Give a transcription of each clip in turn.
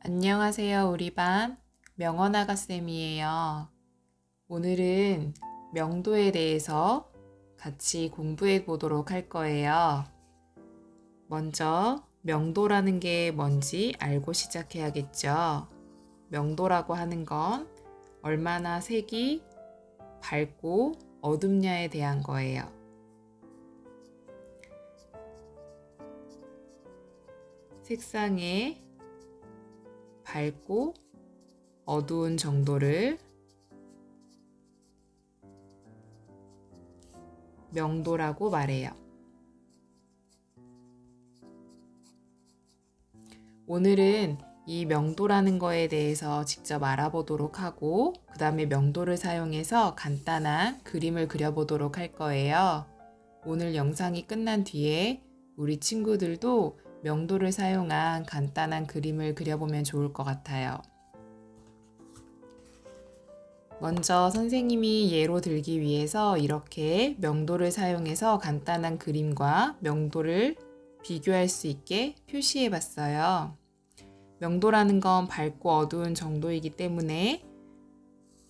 안녕하세요, 우리 반 명언아가쌤이에요. 오늘은 명도에 대해서 같이 공부해 보도록 할 거예요. 먼저 명도라는 게 뭔지 알고 시작해야겠죠. 명도라고 하는 건 얼마나 색이 밝고 어둡냐에 대한 거예요. 색상의 밝고 어두운 정도를 명도라고 말해요. 오늘은 이 명도라는 거에 대해서 직접 알아보도록 하고 그 다음에 명도를 사용해서 간단한 그림을 그려보도록 할 거예요. 오늘 영상이 끝난 뒤에 우리 친구들도 명도를 사용한 간단한 그림을 그려보면 좋을 것 같아요. 먼저 선생님이 예로 들기 위해서 이렇게 명도를 사용해서 간단한 그림과 명도를 비교할 수 있게 표시해 봤어요. 명도라는 건 밝고 어두운 정도이기 때문에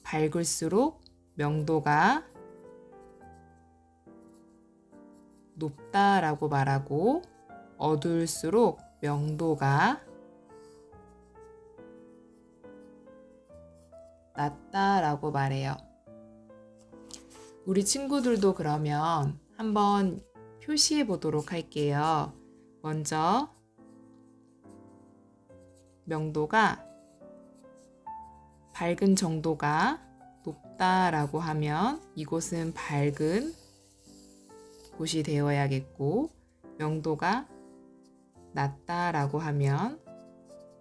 밝을수록 명도가 높다라고 말하고 어두울수록 명도가 낮다라고 말해요. 우리 친구들도 그러면 한번 표시해 보도록 할게요. 먼저 명도가 밝은 정도가 높다라고 하면 이곳은 밝은 곳이 되어야겠고, 명도가 낮다라고 하면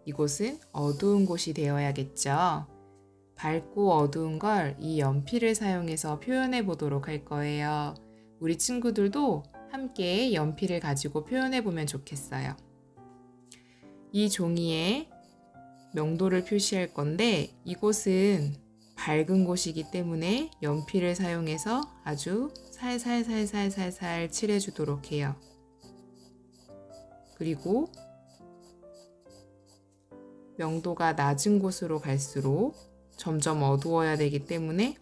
이곳은 어두운 곳이 되어야겠죠. 밝고 어두운 걸 이 연필을 사용해서 표현해 보도록 할 거예요. 우리 친구들도 함께 연필을 가지고 표현해 보면 좋겠어요. 이 종이에 명도를 표시할 건데 이곳은 밝은 곳이기 때문에 연필을 사용해서 아주 살살살살살살 칠해주도록 해요. 그리고 명도가 낮은 곳으로 갈수록 점점 어두워야 되기 때문에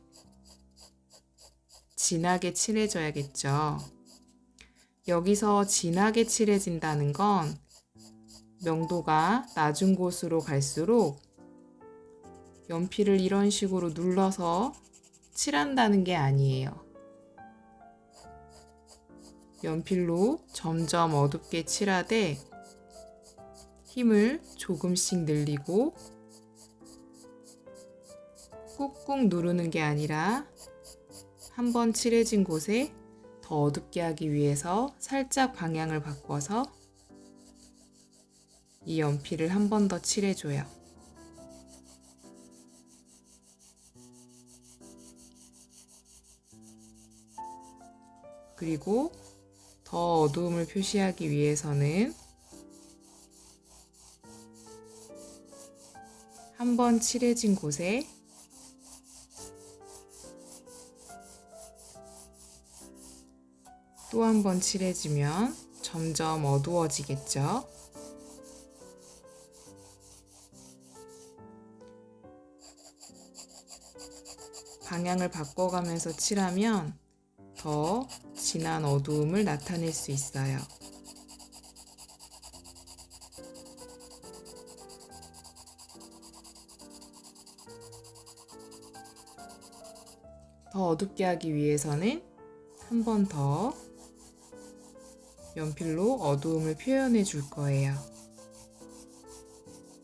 진하게 칠해줘야겠죠. 여기서 진하게 칠해진다는 건 명도가 낮은 곳으로 갈수록 연필을 이런 식으로 눌러서 칠한다는 게 아니에요. 연필로 점점 어둡게 칠하되 힘을 조금씩 늘리고 꾹꾹 누르는 게 아니라 한번 칠해진 곳에 더 어둡게 하기 위해서 살짝 방향을 바꿔서 이 연필을 한 번 더 칠해줘요. 그리고 더 어두움을 표시하기 위해서는 한 번 칠해진 곳에 또 한 번 칠해주면 점점 어두워지겠죠? 방향을 바꿔가면서 칠하면 더 진한 어두움을 나타낼 수 있어요. 더 어둡게 하기 위해서는 한 번 더 연필로 어두움을 표현해 줄 거예요.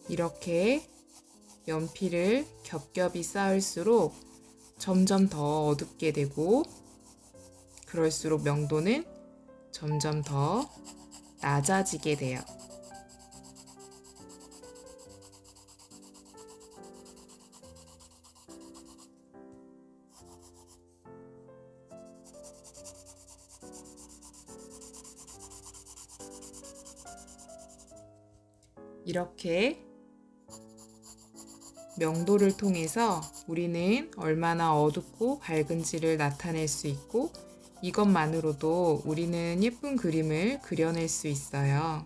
이렇게 연필을 겹겹이 쌓을수록 점점 더 어둡게 되고 그럴수록 명도는 점점 더 낮아지게 돼요. 이렇게 명도를 통해서 우리는 얼마나 어둡고 밝은지를 나타낼 수 있고 이것만으로도 우리는 예쁜 그림을 그려낼 수 있어요.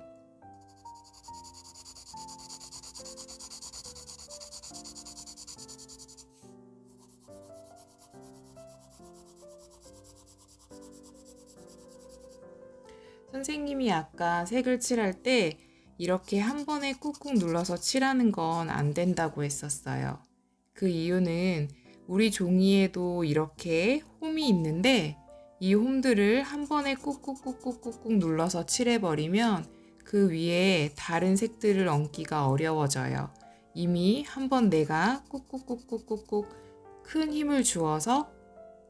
선생님이 아까 색을 칠할 때 이렇게 한 번에 꾹꾹 눌러서 칠하는 건 안 된다고 했었어요. 그 이유는 우리 종이에도 이렇게 홈이 있는데 이 홈들을 한 번에 꾹꾹꾹꾹꾹꾹 눌러서 칠해버리면 그 위에 다른 색들을 얹기가 어려워져요. 이미 한 번 내가 꾹꾹꾹꾹꾹꾹 큰 힘을 주어서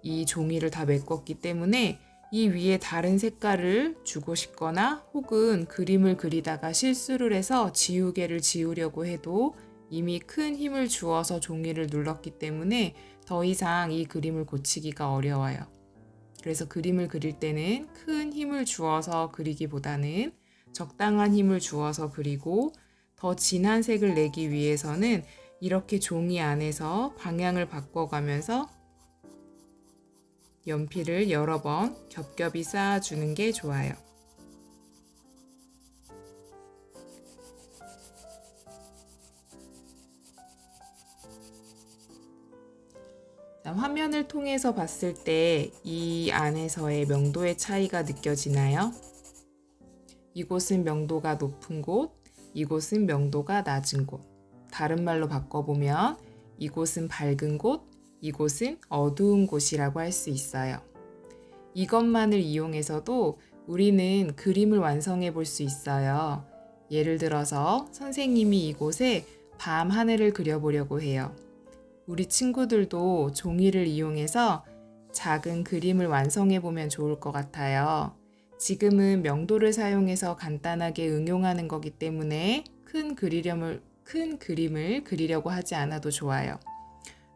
이 종이를 다 메꿨기 때문에 이 위에 다른 색깔을 주고 싶거나 혹은 그림을 그리다가 실수를 해서 지우개를 지우려고 해도 이미 큰 힘을 주어서 종이를 눌렀기 때문에 더 이상 이 그림을 고치기가 어려워요. 그래서 그림을 그릴 때는 큰 힘을 주어서 그리기보다는 적당한 힘을 주어서 그리고 더 진한 색을 내기 위해서는 이렇게 종이 안에서 방향을 바꿔가면서 연필을 여러 번 겹겹이 쌓아주는 게 좋아요. 화면을 통해서 봤을 때 이 안에서의 명도의 차이가 느껴지나요? 이곳은 명도가 높은 곳, 이곳은 명도가 낮은 곳. 다른 말로 바꿔보면 이곳은 밝은 곳, 이곳은 어두운 곳이라고 할 수 있어요. 이것만을 이용해서도 우리는 그림을 완성해 볼 수 있어요. 예를 들어서 선생님이 이곳에 밤 하늘을 그려보려고 해요. 우리 친구들도 종이를 이용해서 작은 그림을 완성해 보면 좋을 것 같아요. 지금은 명도를 사용해서 간단하게 응용하는 거기 때문에 큰 그림을 그리려고 하지 않아도 좋아요.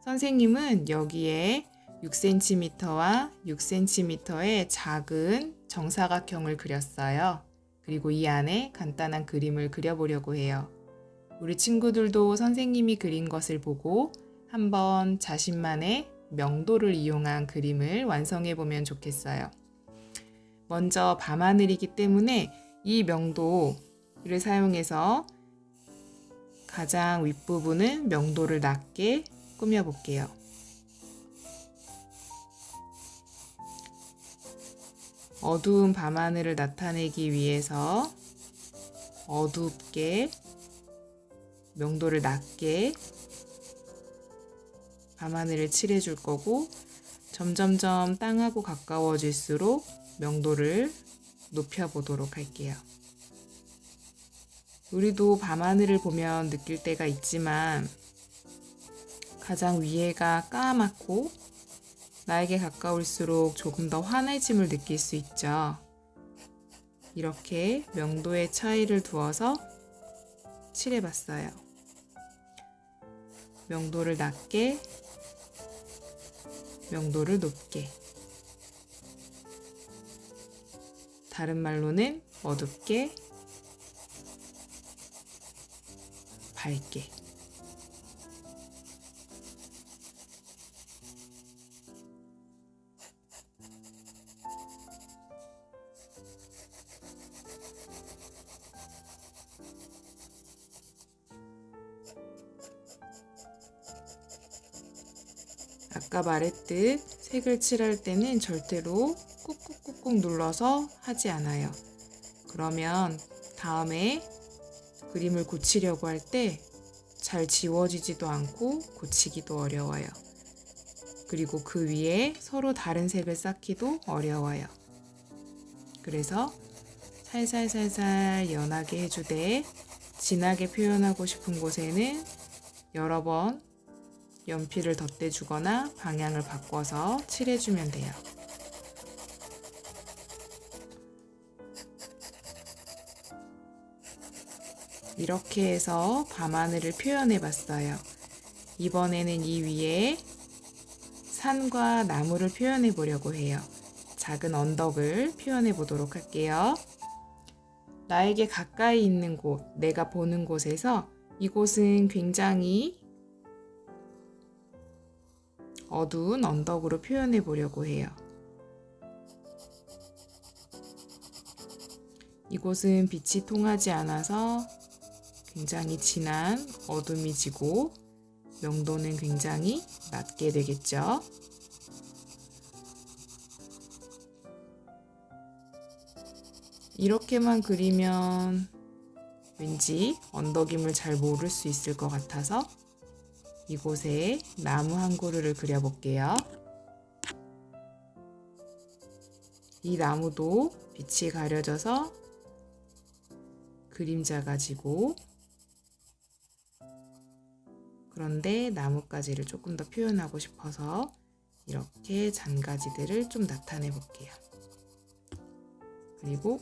선생님은 여기에 6cm와 6cm의 작은 정사각형을 그렸어요. 그리고 이 안에 간단한 그림을 그려보려고 해요. 우리 친구들도 선생님이 그린 것을 보고 한번 자신만의 명도를 이용한 그림을 완성해 보면 좋겠어요. 먼저 밤하늘이기 때문에 이 명도를 사용해서 가장 윗부분은 명도를 낮게 꾸며볼게요. 어두운 밤하늘을 나타내기 위해서 어둡게 명도를 낮게 밤하늘을 칠해줄 거고 점점점 땅하고 가까워질수록 명도를 높여보도록 할게요. 우리도 밤하늘을 보면 느낄 때가 있지만 가장 위에가 까맣고 나에게 가까울수록 조금 더 환해짐을 느낄 수 있죠. 이렇게 명도의 차이를 두어서 칠해봤어요. 명도를 낮게, 명도를 높게. 다른 말로는 어둡게, 밝게. 아까 말했듯 색을 칠할 때는 절대로 꾹꾹꾹꾹 눌러서 하지 않아요. 그러면 다음에 그림을 고치려고 할 때 잘 지워지지도 않고 고치기도 어려워요. 그리고 그 위에 서로 다른 색을 쌓기도 어려워요. 그래서 살살살살 연하게 해주되 진하게 표현하고 싶은 곳에는 여러 번 연필을 덧대주거나 방향을 바꿔서 칠해주면 돼요. 이렇게 해서 밤하늘을 표현해 봤어요. 이번에는 이 위에 산과 나무를 표현해 보려고 해요. 작은 언덕을 표현해 보도록 할게요. 나에게 가까이 있는 곳, 내가 보는 곳에서 이곳은 굉장히 어두운 언덕으로 표현해 보려고 해요. 이곳은 빛이 통하지 않아서 굉장히 진한 어둠이 지고 명도는 굉장히 낮게 되겠죠. 이렇게만 그리면 왠지 언덕임을 잘 모를 수 있을 것 같아서 이곳에 나무 한 그루를 그려볼게요. 이 나무도 빛이 가려져서 그림자가 지고, 그런데 나뭇가지를 조금 더 표현하고 싶어서 이렇게 잔가지들을 좀 나타내 볼게요. 그리고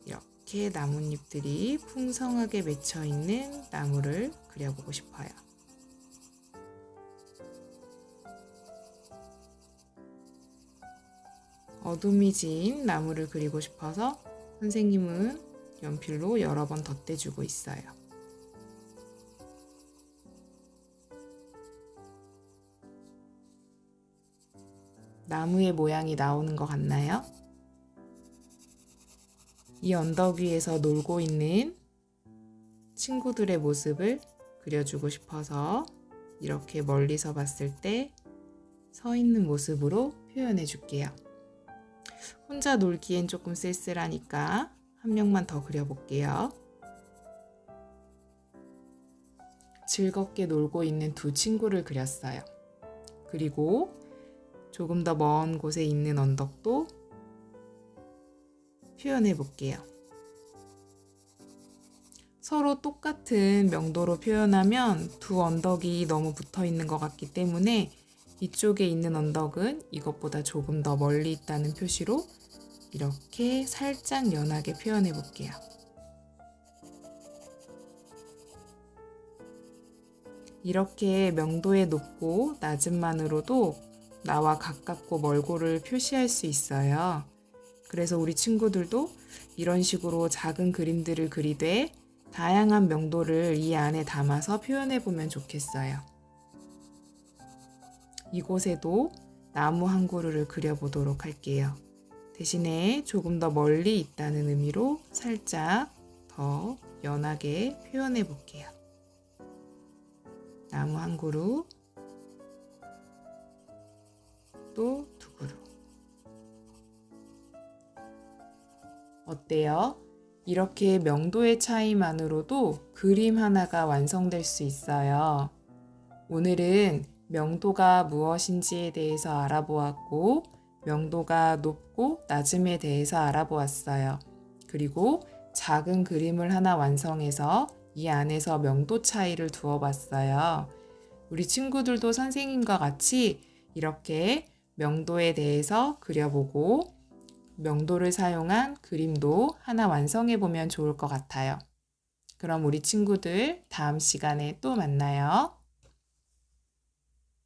이렇게 나뭇잎들이 풍성하게 맺혀 있는 나무를 그려보고 싶어요. 어둠이 진 나무를 그리고 싶어서 선생님은 연필로 여러 번 덧대주고 있어요. 나무의 모양이 나오는 것 같나요? 이 언덕 위에서 놀고 있는 친구들의 모습을 그려주고 싶어서 이렇게 멀리서 봤을 때 서 있는 모습으로 표현해 줄게요. 혼자 놀기엔 조금 쓸쓸하니까 한 명만 더 그려볼게요. 즐겁게 놀고 있는 두 친구를 그렸어요. 그리고 조금 더 먼 곳에 있는 언덕도 표현해 볼게요. 서로 똑같은 명도로 표현하면 두 언덕이 너무 붙어 있는 것 같기 때문에 이쪽에 있는 언덕은 이것보다 조금 더 멀리 있다는 표시로 이렇게 살짝 연하게 표현해 볼게요. 이렇게 명도의 높고 낮음만으로도 나와 가깝고 멀고를 표시할 수 있어요. 그래서 우리 친구들도 이런 식으로 작은 그림들을 그리되 다양한 명도를 이 안에 담아서 표현해 보면 좋겠어요. 이곳에도 나무 한 그루를 그려보도록 할게요. 대신에 조금 더 멀리 있다는 의미로 살짝 더 연하게 표현해 볼게요. 나무 한 그루, 또 두 그루. 어때요? 이렇게 명도의 차이만으로도 그림 하나가 완성될 수 있어요. 오늘은 명도가 무엇인지에 대해서 알아보았고, 명도가 높고 낮음에 대해서 알아보았어요. 그리고 작은 그림을 하나 완성해서 이 안에서 명도 차이를 두어 봤어요. 우리 친구들도 선생님과 같이 이렇게 명도에 대해서 그려보고 명도를 사용한 그림도 하나 완성해 보면 좋을 것 같아요. 그럼 우리 친구들 다음 시간에 또 만나요.